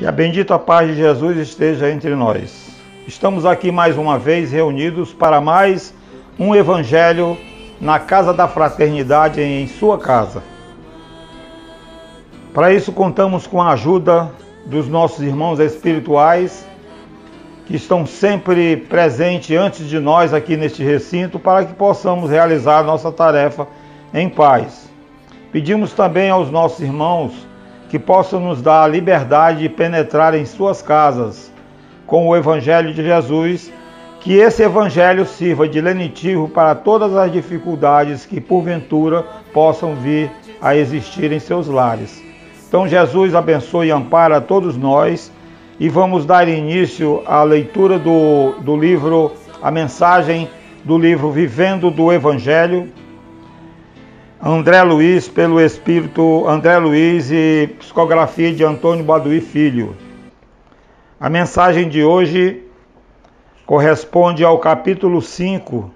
Que a bendita paz de Jesus esteja entre nós. Estamos aqui mais uma vez reunidos para mais um Evangelho na Casa da Fraternidade, em sua casa. Para isso contamos com a ajuda dos nossos irmãos espirituais que estão sempre presentes antes de nós aqui neste recinto para que possamos realizar nossa tarefa em paz. Pedimos também aos nossos irmãos que possam nos dar a liberdade de penetrar em suas casas com o Evangelho de Jesus, que esse Evangelho sirva de lenitivo para todas as dificuldades que porventura possam vir a existir em seus lares. Então Jesus abençoe e ampara a todos nós e vamos dar início à leitura do livro, a mensagem do livro Vivendo do Evangelho, André Luiz, pelo Espírito André Luiz e psicografia de Antônio Baduí Filho. A mensagem de hoje corresponde ao capítulo 5,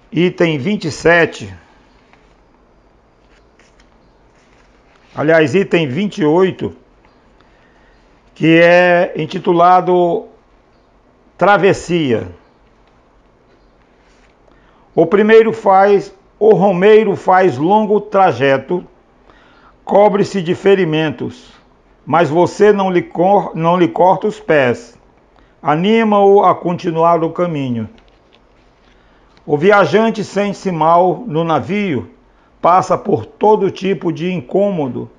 item 27. Aliás, item 28, que é intitulado Travessia. O romeiro faz longo trajeto, cobre-se de ferimentos, mas você não lhe corta os pés, anima-o a continuar o caminho. O viajante sente-se mal no navio, passa por todo tipo de incômodo,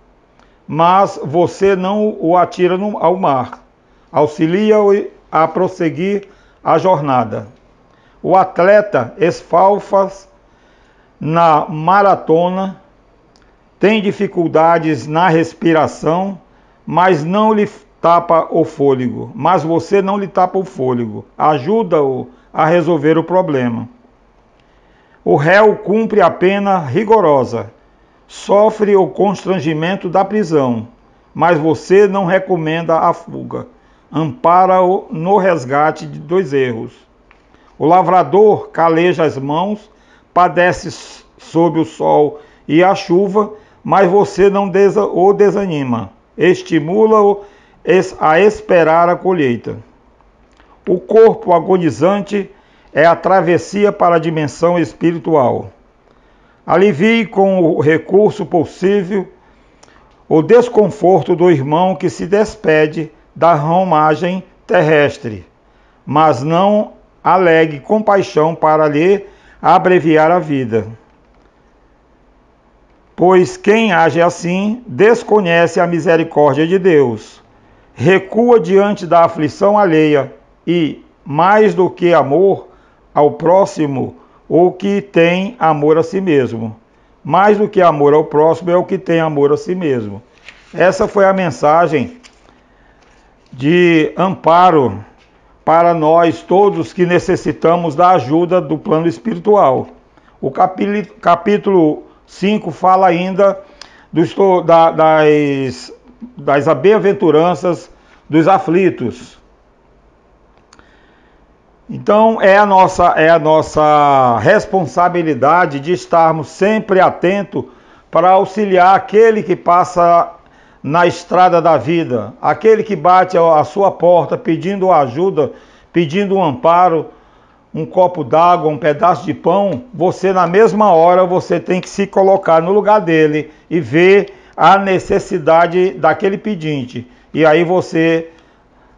mas você não o atira ao mar, auxilia-o a prosseguir a jornada. O atleta esfalfa na maratona, tem dificuldades na respiração, mas não lhe tapa o fôlego. Mas você não lhe tapa o fôlego, ajuda-o a resolver o problema. O réu cumpre a pena rigorosa, sofre o constrangimento da prisão, mas você não recomenda a fuga, ampara-o no resgate dos erros. O lavrador caleja as mãos, padece sob o sol e a chuva, mas você não o desanima, estimula-o a esperar a colheita. O corpo agonizante é a travessia para a dimensão espiritual. Alivie com o recurso possível o desconforto do irmão que se despede da romagem terrestre, mas não alegue compaixão para lhe abreviar a vida. Pois quem age assim desconhece a misericórdia de Deus, recua diante da aflição alheia e, mais do que amor ao próximo, o que tem amor a si mesmo. Mais do que amor ao próximo é o que tem amor a si mesmo. Essa foi a mensagem de amparo para nós todos que necessitamos da ajuda do plano espiritual. O capítulo 5 fala ainda das bem-aventuranças dos aflitos. Então é a nossa responsabilidade de estarmos sempre atentos para auxiliar aquele que passa na estrada da vida, aquele que bate a sua porta pedindo ajuda, pedindo um amparo, um copo d'água, um pedaço de pão. Você, na mesma hora, você tem que se colocar no lugar dele e ver a necessidade daquele pedinte. E aí você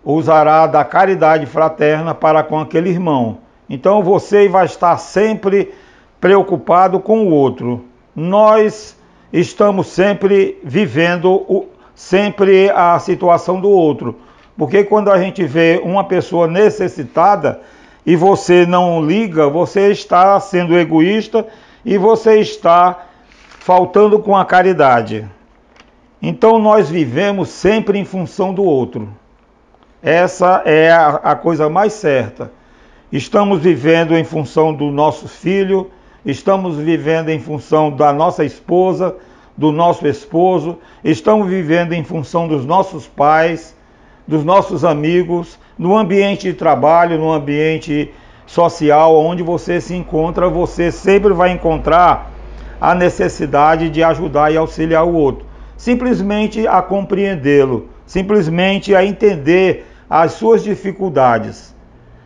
usará da caridade fraterna para com aquele irmão. Então você vai estar sempre preocupado com o outro. Nós estamos sempre vivendo sempre a situação do outro. Porque quando a gente vê uma pessoa necessitada e você não liga, você está sendo egoísta e você está faltando com a caridade. Então nós vivemos sempre em função do outro. Essa é a coisa mais certa. Estamos vivendo em função do nosso filho, estamos vivendo em função da nossa esposa, do nosso esposo, estamos vivendo em função dos nossos pais, dos nossos amigos, no ambiente de trabalho, no ambiente social, onde você se encontra, você sempre vai encontrar a necessidade de ajudar e auxiliar o outro. simplesmente a compreendê-lo, simplesmente a entender as suas dificuldades.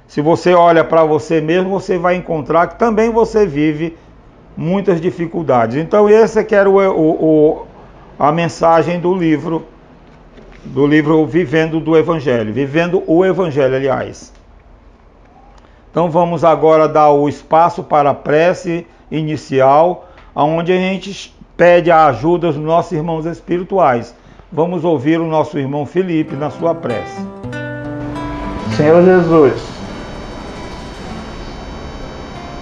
Se você olha para você mesmo, você vai encontrar que também você vive muitas dificuldades. Então essa que era a mensagem do livro Vivendo do Evangelho, Vivendo o Evangelho, aliás. Então vamos agora dar o espaço para a prece inicial, onde a gente pede a ajuda dos nossos irmãos espirituais. Vamos ouvir o nosso irmão Felipe na sua prece. Senhor Jesus,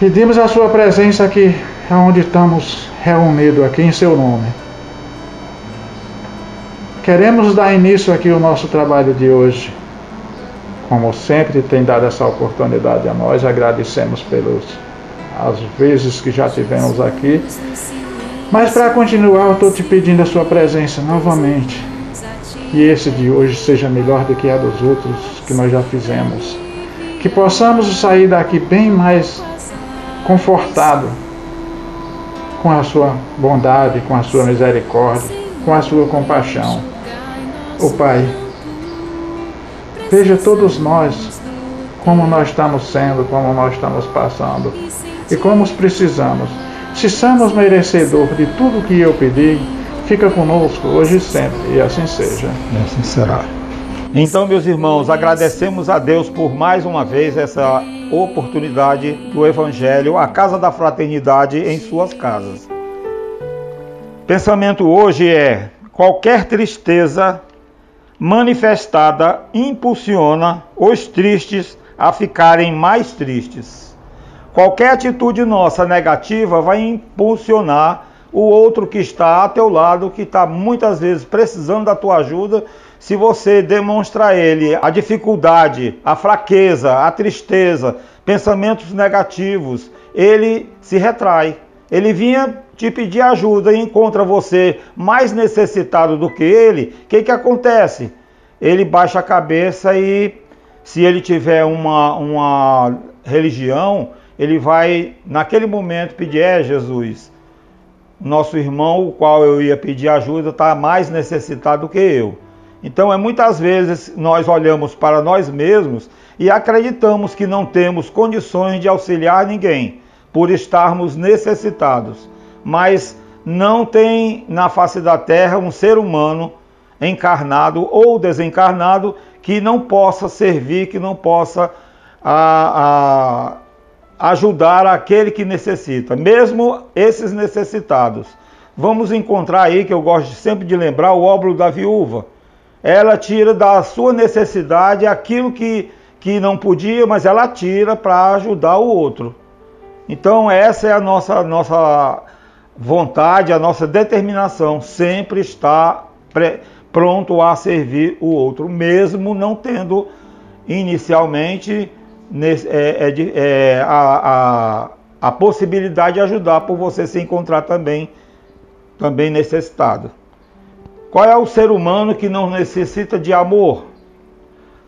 pedimos a sua presença aqui, onde estamos reunidos aqui em seu nome. Queremos dar início aqui ao nosso trabalho de hoje. Como sempre tem dado essa oportunidade a nós, agradecemos as vezes que já tivemos aqui. Mas para continuar, eu estou te pedindo a sua presença novamente. Que esse de hoje seja melhor do que a dos outros que nós já fizemos. Que possamos sair daqui bem mais confortado com a sua bondade, com a sua misericórdia, com a sua compaixão. Ó Pai, veja todos nós como nós estamos sendo, como nós estamos passando e como precisamos. Se somos merecedores de tudo que eu pedi, fica conosco hoje e sempre, e assim seja. E assim será. Então, meus irmãos, agradecemos a Deus por mais uma vez essa oportunidade do Evangelho, a Casa da Fraternidade em suas casas. Pensamento hoje é: qualquer tristeza manifestada impulsiona os tristes a ficarem mais tristes. Qualquer atitude nossa negativa vai impulsionar o outro que está a teu lado, que está muitas vezes precisando da tua ajuda. Se você demonstra a ele a dificuldade, a fraqueza, a tristeza, pensamentos negativos, ele se retrai. Ele vinha te pedir ajuda e encontra você mais necessitado do que ele. O que acontece? Ele baixa a cabeça e, se ele tiver uma religião, ele vai naquele momento pedir: Jesus, nosso irmão, o qual eu ia pedir ajuda, está mais necessitado do que eu. Então, muitas vezes nós olhamos para nós mesmos e acreditamos que não temos condições de auxiliar ninguém por estarmos necessitados. Mas não tem na face da terra um ser humano encarnado ou desencarnado que não possa servir, que não possa ajudar aquele que necessita, mesmo esses necessitados. Vamos encontrar aí, que eu gosto sempre de lembrar, o óbolo da viúva. Ela tira da sua necessidade aquilo que não podia, mas ela tira para ajudar o outro. Então essa é a nossa vontade, a nossa determinação, sempre estar pronto a servir o outro, mesmo não tendo inicialmente a possibilidade de ajudar, por você se encontrar também necessitado. Qual é o ser humano que não necessita de amor?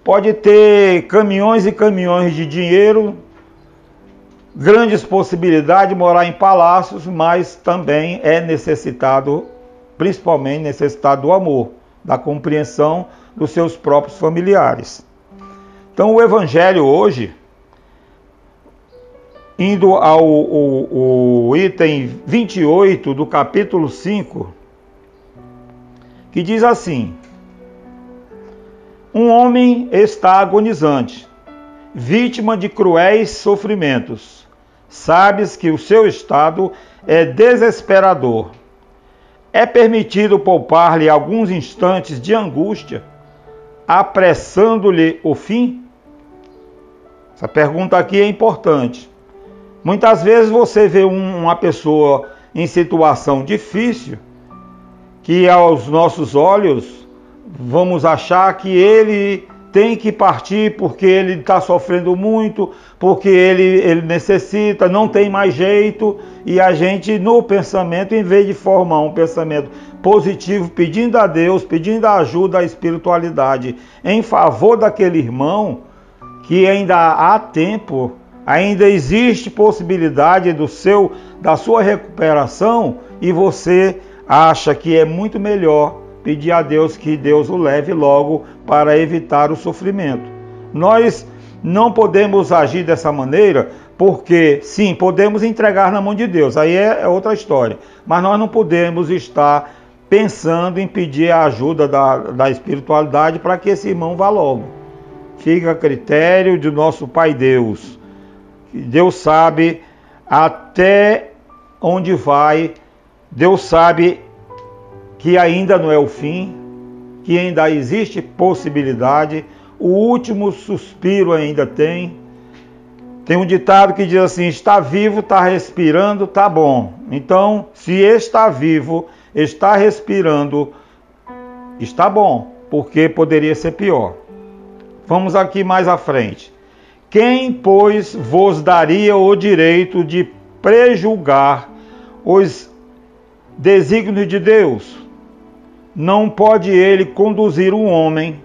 Pode ter caminhões e caminhões de dinheiro, grandes possibilidades de morar em palácios, mas também é necessitado, principalmente necessitado do amor, da compreensão dos seus próprios familiares. Então o Evangelho hoje, indo ao item 28 do capítulo 5, que diz assim: um homem está agonizante, vítima de cruéis sofrimentos. Sabes que o seu estado é desesperador. É permitido poupar-lhe alguns instantes de angústia, apressando-lhe o fim? Essa pergunta aqui é importante. Muitas vezes você vê uma pessoa em situação difícil, que aos nossos olhos vamos achar que ele tem que partir porque ele está sofrendo muito, porque ele necessita, não tem mais jeito, e a gente no pensamento, em vez de formar um pensamento positivo, pedindo a Deus, pedindo a ajuda da espiritualidade em favor daquele irmão, que ainda há tempo, ainda existe possibilidade da sua recuperação, e você acha que é muito melhor pedir a Deus que Deus o leve logo para evitar o sofrimento. Nós não podemos agir dessa maneira porque, sim, podemos entregar na mão de Deus, aí é outra história, mas nós não podemos estar pensando em pedir a ajuda da espiritualidade para que esse irmão vá logo. Fica a critério de nosso Pai Deus. Deus sabe até onde vai, Deus sabe que ainda não é o fim, que ainda existe possibilidade, o último suspiro ainda tem. Tem um ditado que diz assim: está vivo, está respirando, está bom. Então, se está vivo, está respirando, está bom, porque poderia ser pior. Vamos aqui mais à frente. Quem, pois, vos daria o direito de prejulgar os desígnios de Deus? Não pode ele conduzir um homem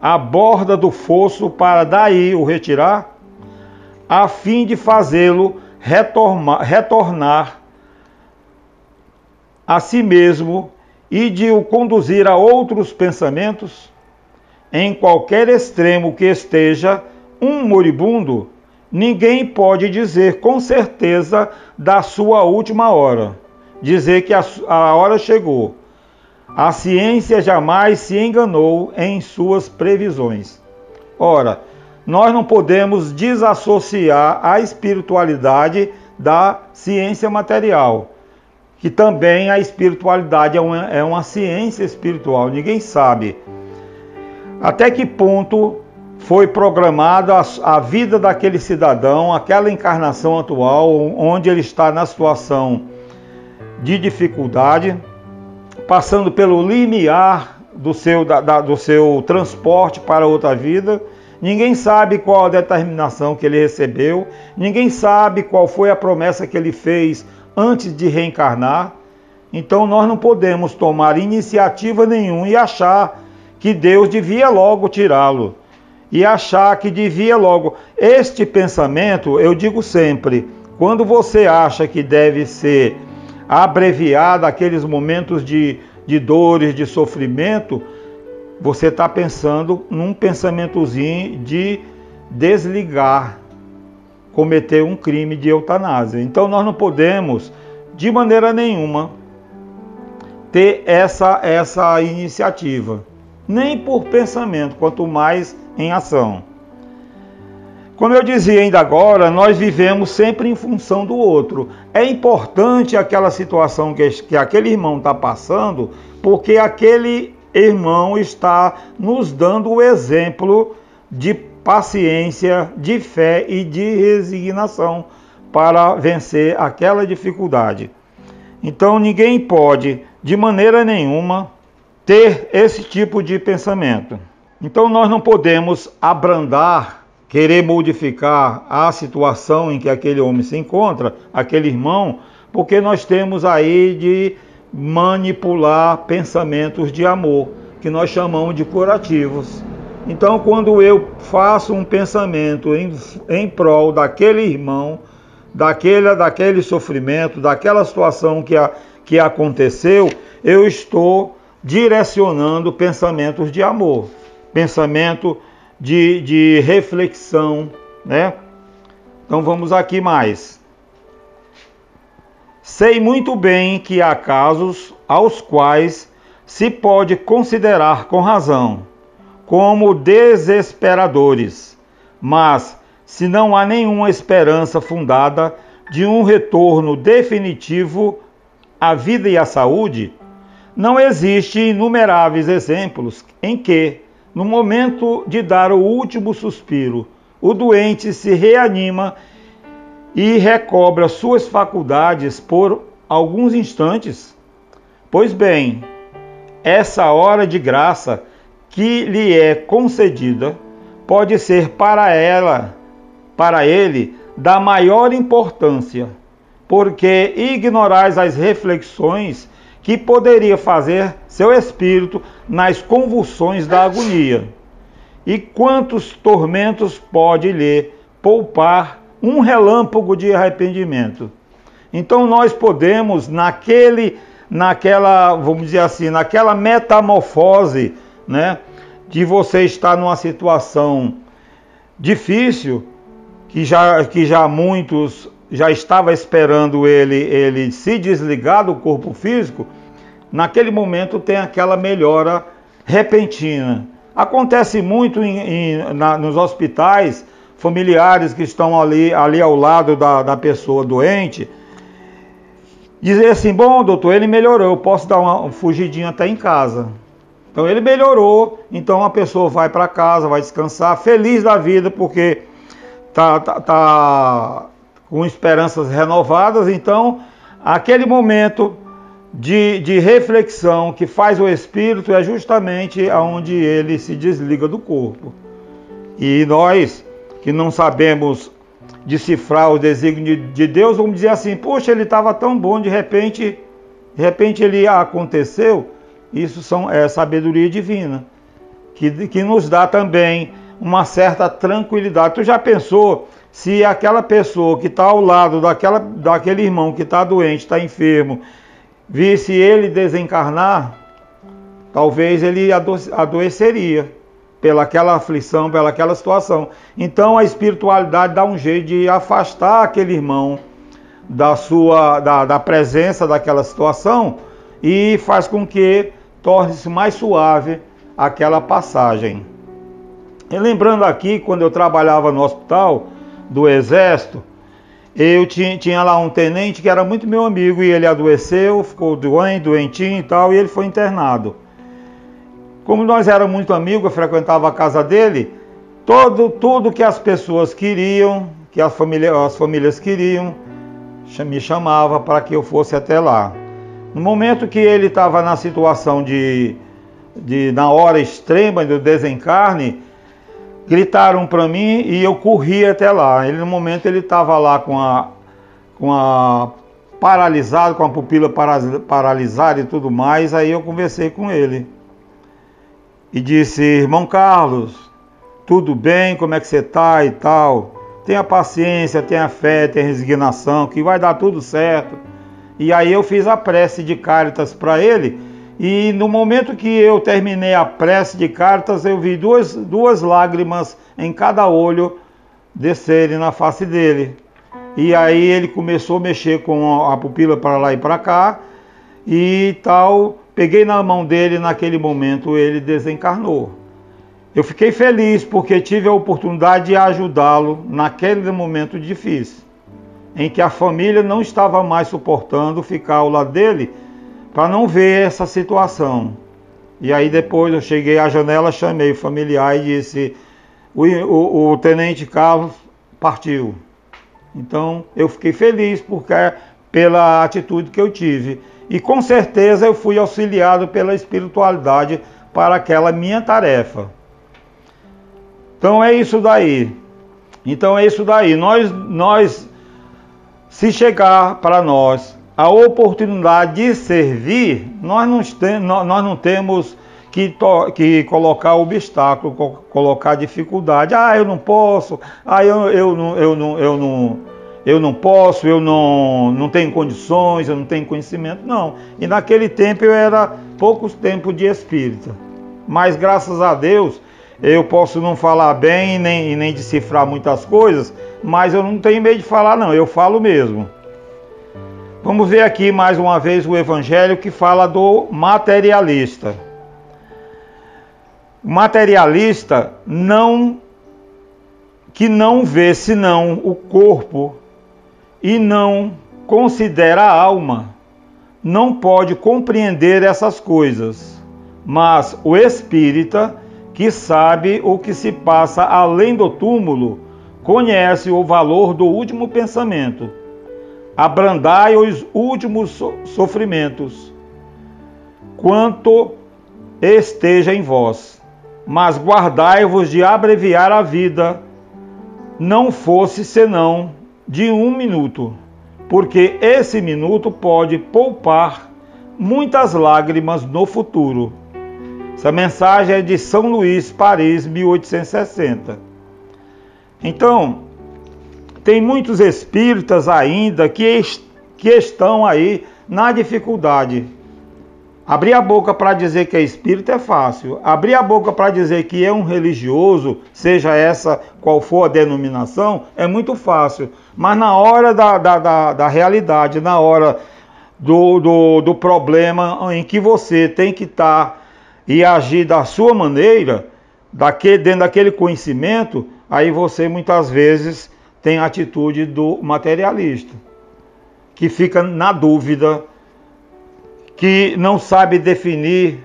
à borda do fosso para daí o retirar, a fim de fazê-lo retornar a si mesmo e de o conduzir a outros pensamentos? Em qualquer extremo que esteja um moribundo, ninguém pode dizer com certeza da sua última hora, dizer que a hora chegou. A ciência jamais se enganou em suas previsões. Ora, nós não podemos desassociar a espiritualidade da ciência material, que também a espiritualidade é uma ciência espiritual. Ninguém sabe até que ponto foi programada a vida daquele cidadão, aquela encarnação atual, onde ele está na situação de dificuldade, passando pelo limiar do seu transporte para outra vida. Ninguém sabe qual a determinação que ele recebeu, ninguém sabe qual foi a promessa que ele fez antes de reencarnar. Então nós não podemos tomar iniciativa nenhuma e achar que Deus devia logo tirá-lo, e achar que devia logo. Este pensamento, eu digo sempre, quando você acha que deve ser abreviado aqueles momentos de dores, de sofrimento, você está pensando num pensamentozinho de desligar, cometer um crime de eutanásia. Então nós não podemos, de maneira nenhuma, ter essa iniciativa, nem por pensamento, quanto mais em ação. Como eu dizia ainda agora, nós vivemos sempre em função do outro. É importante aquela situação que aquele irmão está passando, porque aquele irmão está nos dando o exemplo de paciência, de fé e de resignação para vencer aquela dificuldade. Então ninguém pode, de maneira nenhuma, ter esse tipo de pensamento. Então nós não podemos abrandar, querer modificar a situação em que aquele homem se encontra, aquele irmão, porque nós temos aí de manipular pensamentos de amor, que nós chamamos de curativos. Então, quando eu faço um pensamento em prol daquele irmão, daquele sofrimento, daquela situação que aconteceu, eu estou direcionando pensamentos de amor, pensamento de reflexão, né? Então vamos aqui mais. Sei muito bem que há casos aos quais se pode considerar com razão como desesperadores, mas se não há nenhuma esperança fundada de um retorno definitivo à vida e à saúde, não existem inumeráveis exemplos em que, no momento de dar o último suspiro, o doente se reanima e recobra suas faculdades por alguns instantes. Pois bem, essa hora de graça que lhe é concedida pode ser para ele, da maior importância, porque ignorais as reflexões que poderia fazer seu espírito nas convulsões da agonia. E quantos tormentos pode lhe poupar um relâmpago de arrependimento? Então nós podemos, naquela, vamos dizer assim, naquela metamorfose, né, de você estar numa situação difícil, que já muitos já estavam esperando ele se desligar do corpo físico. Naquele momento tem aquela melhora repentina. Acontece muito nos hospitais, familiares que estão ali ao lado da pessoa doente, dizer assim: bom, doutor, ele melhorou, eu posso dar uma fugidinha até em casa. Então ele melhorou, então a pessoa vai para casa, vai descansar, feliz da vida, porque tá com esperanças renovadas. Então, aquele momento de reflexão que faz o espírito é justamente onde ele se desliga do corpo. E nós, que não sabemos decifrar o desígnio de Deus, vamos dizer assim: poxa, ele estava tão bom, de repente ele aconteceu. Isso é sabedoria divina, que nos dá também uma certa tranquilidade. Tu já pensou se aquela pessoa que está ao lado daquele irmão que está doente, está enfermo, visse ele desencarnar, talvez ele adoeceria pelaquela aflição, pelaquela situação. Então a espiritualidade dá um jeito de afastar aquele irmão da presença daquela situação e faz com que torne-se mais suave aquela passagem. E lembrando aqui, quando eu trabalhava no hospital do Exército, eu tinha lá um tenente que era muito meu amigo, e ele adoeceu, ficou doentinho e tal, e ele foi internado. Como nós éramos muito amigos, eu frequentava a casa dele, tudo que as pessoas queriam, que as famílias queriam, me chamava para que eu fosse até lá. No momento que ele estava na situação na hora extrema do desencarne, gritaram para mim e eu corri até lá. No momento ele estava lá com a paralisado, com a pupila paralisada e tudo mais. Aí eu conversei com ele e disse: irmão Carlos, tudo bem? Como é que você está e tal? Tenha paciência, tenha fé, tenha resignação, que vai dar tudo certo. E aí eu fiz a prece de Cáritas para ele, e no momento que eu terminei a prece de Cáritas, eu vi duas lágrimas em cada olho descerem na face dele. E aí ele começou a mexer com a pupila para lá e para cá, e tal. Peguei na mão dele, naquele momento ele desencarnou. Eu fiquei feliz porque tive a oportunidade de ajudá-lo naquele momento difícil, em que a família não estava mais suportando ficar ao lado dele, para não ver essa situação. E aí depois eu cheguei à janela, chamei o familiar e disse: o tenente Carlos partiu. Então eu fiquei feliz pela atitude que eu tive. E com certeza eu fui auxiliado pela espiritualidade para aquela minha tarefa. Então é isso daí. Nós se chegar para nós a oportunidade de servir, nós não temos que colocar obstáculo, colocar dificuldade. Eu não posso, eu não posso, eu não tenho condições, eu não tenho conhecimento. Não. E naquele tempo eu era poucos tempos de espírita. Mas graças a Deus, eu posso não falar bem nem decifrar muitas coisas, mas eu não tenho medo de falar não, eu falo mesmo. Vamos ver aqui mais uma vez o Evangelho que fala do materialista. O materialista que não vê senão o corpo e não considera a alma, não pode compreender essas coisas. Mas o espírita, que sabe o que se passa além do túmulo, conhece o valor do último pensamento. Abrandai os últimos sofrimentos, quanto esteja em vós, mas guardai-vos de abreviar a vida, não fosse senão de 1 minuto, porque esse minuto pode poupar muitas lágrimas no futuro. Essa mensagem é de São Luís, Paris, 1860. Então, tem muitos espíritas ainda que estão aí na dificuldade. Abrir a boca para dizer que é espírita é fácil. Abrir a boca para dizer que é um religioso, seja essa qual for a denominação, é muito fácil. Mas na hora da realidade, na hora do problema em que você tem que estar e agir da sua maneira, dentro daquele conhecimento, aí você muitas vezes tem a atitude do materialista, que fica na dúvida, que não sabe definir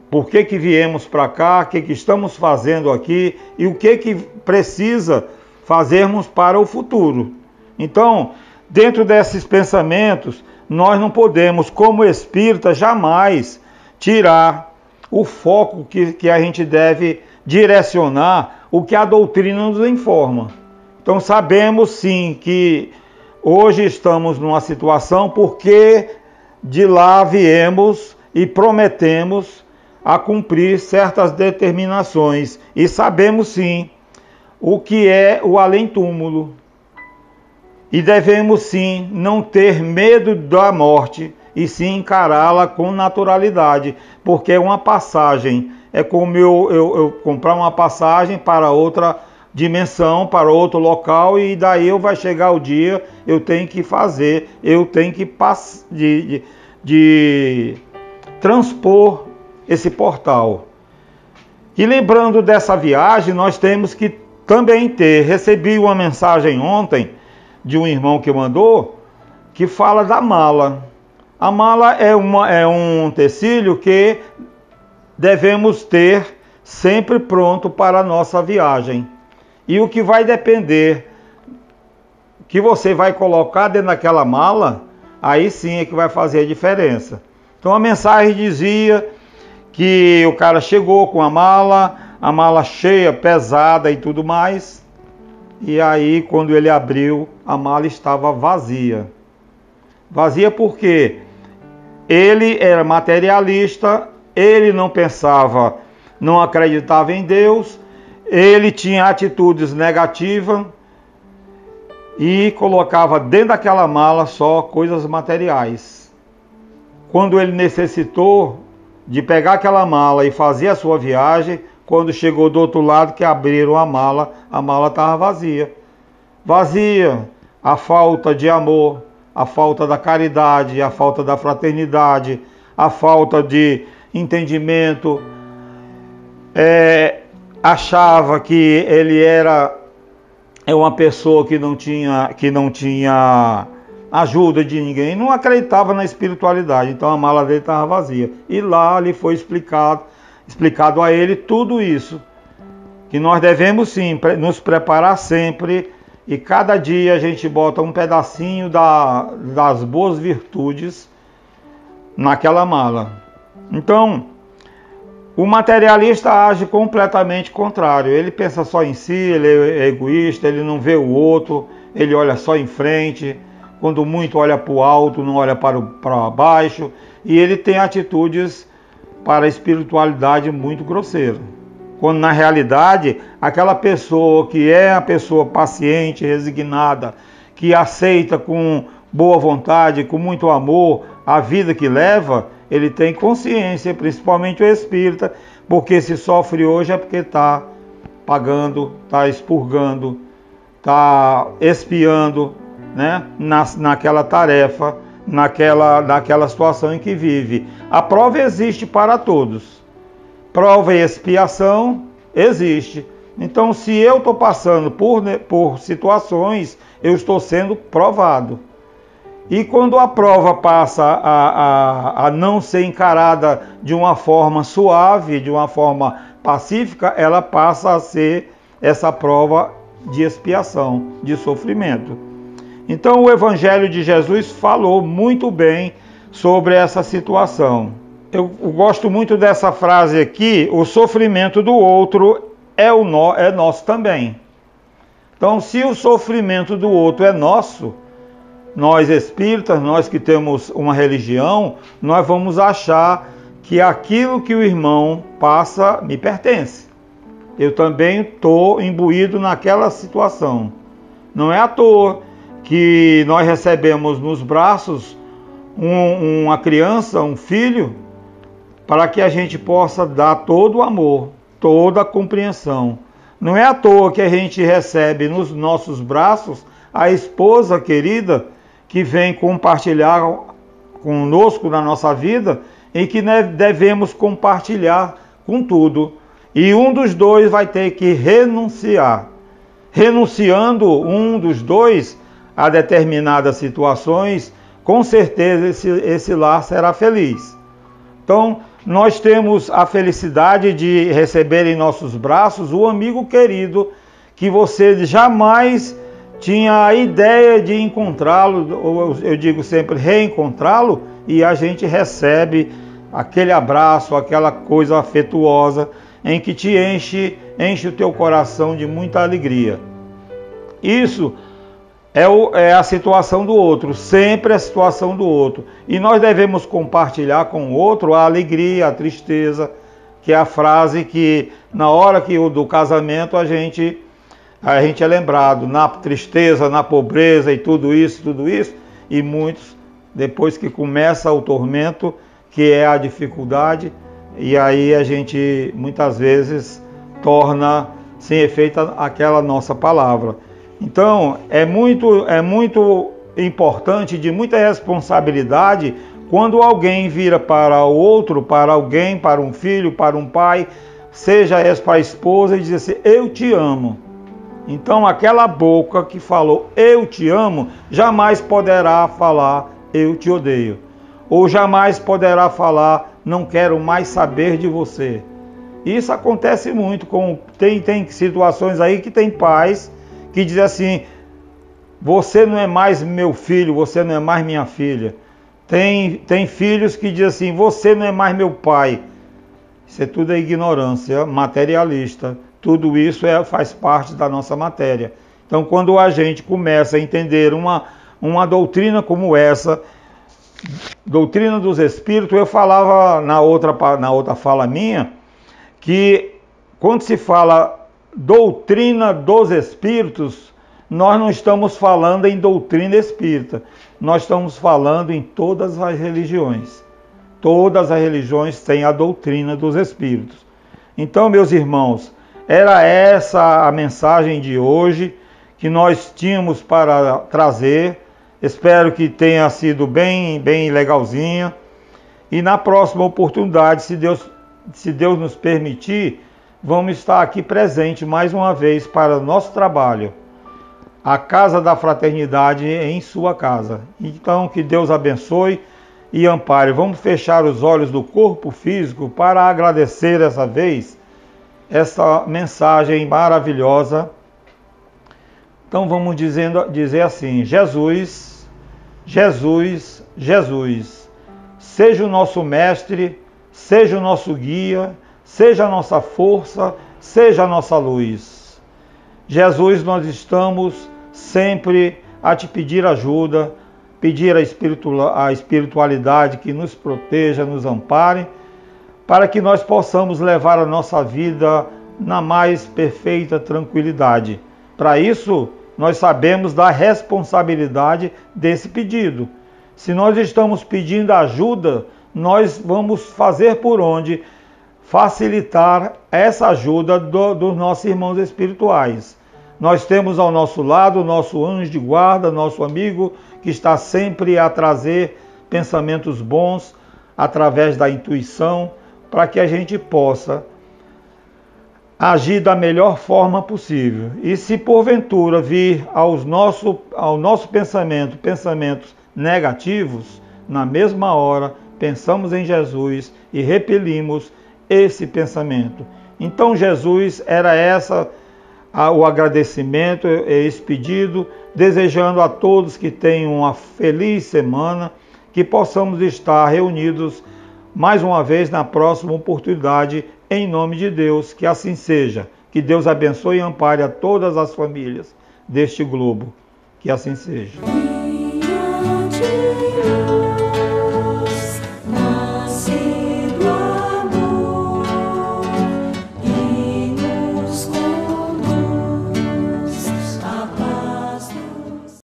por que viemos para cá, o que estamos fazendo aqui e o que precisa fazermos para o futuro. Então, dentro desses pensamentos, nós não podemos, como espírita, jamais tirar o foco que a gente deve direcionar o que a doutrina nos informa. Então, sabemos sim que hoje estamos numa situação porque de lá viemos e prometemos a cumprir certas determinações. E sabemos sim o que é o além-túmulo. E devemos sim não ter medo da morte e sim encará-la com naturalidade, porque é uma passagem. É como eu comprar uma passagem para outra dimensão, para outro local, e daí vai chegar o dia, eu tenho que fazer, eu tenho que de transpor esse portal. E lembrando dessa viagem, nós temos que também recebi uma mensagem ontem de um irmão que mandou, que fala da mala. A mala é um utensílio que devemos ter sempre pronto para a nossa viagem. E o que vai depender que você vai colocar dentro daquela mala, aí sim é que vai fazer a diferença. Então a mensagem dizia que o cara chegou com a mala cheia, pesada e tudo mais, e aí quando ele abriu, a mala estava vazia. Vazia porque ele era materialista, ele não pensava, não acreditava em Deus, ele tinha atitudes negativas e colocava dentro daquela mala só coisas materiais. Quando ele necessitou de pegar aquela mala e fazer a sua viagem, quando chegou do outro lado que abriram a mala estava vazia. Vazia, a falta de amor, a falta da caridade, a falta da fraternidade, a falta de entendimento. Achava que ele era uma pessoa que não tinha ajuda de ninguém, não acreditava na espiritualidade, então a mala dele estava vazia. E lá lhe foi explicado a ele tudo isso, que nós devemos sim nos preparar sempre, e cada dia a gente bota um pedacinho das boas virtudes naquela mala. Então, o materialista age completamente contrário. Ele pensa só em si, ele é egoísta, ele não vê o outro, ele olha só em frente, quando muito olha para o alto, não olha para baixo, e ele tem atitudes para a espiritualidade muito grosseira. Quando na realidade, aquela pessoa que é a pessoa paciente, resignada, que aceita com boa vontade, com muito amor, a vida que leva, ele tem consciência, principalmente o espírita, porque se sofre hoje é porque está pagando, está expurgando, está expiando, né, naquela tarefa, naquela situação em que vive. A prova existe para todos. Prova e expiação existe. Então, se eu estou passando por situações, eu estou sendo provado. E quando a prova passa a não ser encarada de uma forma suave, de uma forma pacífica, ela passa a ser essa prova de expiação, de sofrimento. Então o Evangelho de Jesus falou muito bem sobre essa situação. Eu gosto muito dessa frase aqui: o sofrimento do outro é nosso também. Então, se o sofrimento do outro é nosso, nós espíritas, nós que temos uma religião, nós vamos achar que aquilo que o irmão passa me pertence. Eu também estou imbuído naquela situação. Não é à toa que nós recebemos nos braços uma criança, um filho, para que a gente possa dar todo o amor, toda a compreensão. Não é à toa que a gente recebe nos nossos braços a esposa querida que vem compartilhar conosco na nossa vida e que devemos compartilhar com tudo. E um dos dois vai ter que renunciar. Renunciando um dos dois a determinadas situações, com certeza esse lar será feliz. Então, nós temos a felicidade de receber em nossos braços o amigo querido que você jamais tinha a ideia de encontrá-lo, ou eu digo sempre reencontrá-lo, e a gente recebe aquele abraço, aquela coisa afetuosa em que te enche o teu coração de muita alegria. Isso é a situação do outro, sempre a situação do outro. E nós devemos compartilhar com o outro a alegria, a tristeza, que é a frase que na hora do casamento a gente é lembrado, na tristeza, na pobreza e tudo isso, e muitos, depois que começa o tormento, que é a dificuldade, e aí a gente muitas vezes torna sem efeito aquela nossa palavra. Então, é muito importante, de muita responsabilidade, quando alguém vira para o outro, para alguém, para um filho, para um pai, seja para a esposa, e diz assim, eu te amo. Então, aquela boca que falou, eu te amo, jamais poderá falar, eu te odeio. Ou jamais poderá falar, não quero mais saber de você. Isso acontece muito, tem situações aí que tem pais que dizem assim, você não é mais meu filho, você não é mais minha filha. Tem filhos que dizem assim, você não é mais meu pai. Isso tudo é ignorância materialista. Tudo isso faz parte da nossa matéria. Então, quando a gente começa a entender uma doutrina como essa, doutrina dos Espíritos, eu falava na outra fala minha, que quando se fala doutrina dos Espíritos, nós não estamos falando em doutrina espírita, nós estamos falando em todas as religiões. Todas as religiões têm a doutrina dos Espíritos. Então, meus irmãos, era essa a mensagem de hoje que nós tínhamos para trazer. Espero que tenha sido bem legalzinha. E na próxima oportunidade, se Deus nos permitir, vamos estar aqui presente mais uma vez para o nosso trabalho. A Casa da Fraternidade em sua casa. Então, que Deus abençoe e ampare. Vamos fechar os olhos do corpo físico para agradecer essa vez essa mensagem maravilhosa. Então vamos dizer assim, Jesus, Jesus, Jesus, seja o nosso mestre, seja o nosso guia, seja a nossa força, seja a nossa luz. Jesus, nós estamos sempre a te pedir ajuda, pedir a espiritualidade que nos proteja, nos ampare, para que nós possamos levar a nossa vida na mais perfeita tranquilidade. Para isso, nós sabemos da responsabilidade desse pedido. Se nós estamos pedindo ajuda, nós vamos fazer por onde facilitar essa ajuda dos nossos irmãos espirituais. Nós temos ao nosso lado o nosso anjo de guarda, nosso amigo, que está sempre a trazer pensamentos bons através da intuição, para que a gente possa agir da melhor forma possível. E se porventura vir ao nosso pensamento, pensamentos negativos, na mesma hora pensamos em Jesus e repelimos esse pensamento. Então Jesus era o agradecimento, esse pedido, desejando a todos que tenham uma feliz semana, que possamos estar reunidos mais uma vez na próxima oportunidade, em nome de Deus, que assim seja. Que Deus abençoe e ampare a todas as famílias deste globo. Que assim seja.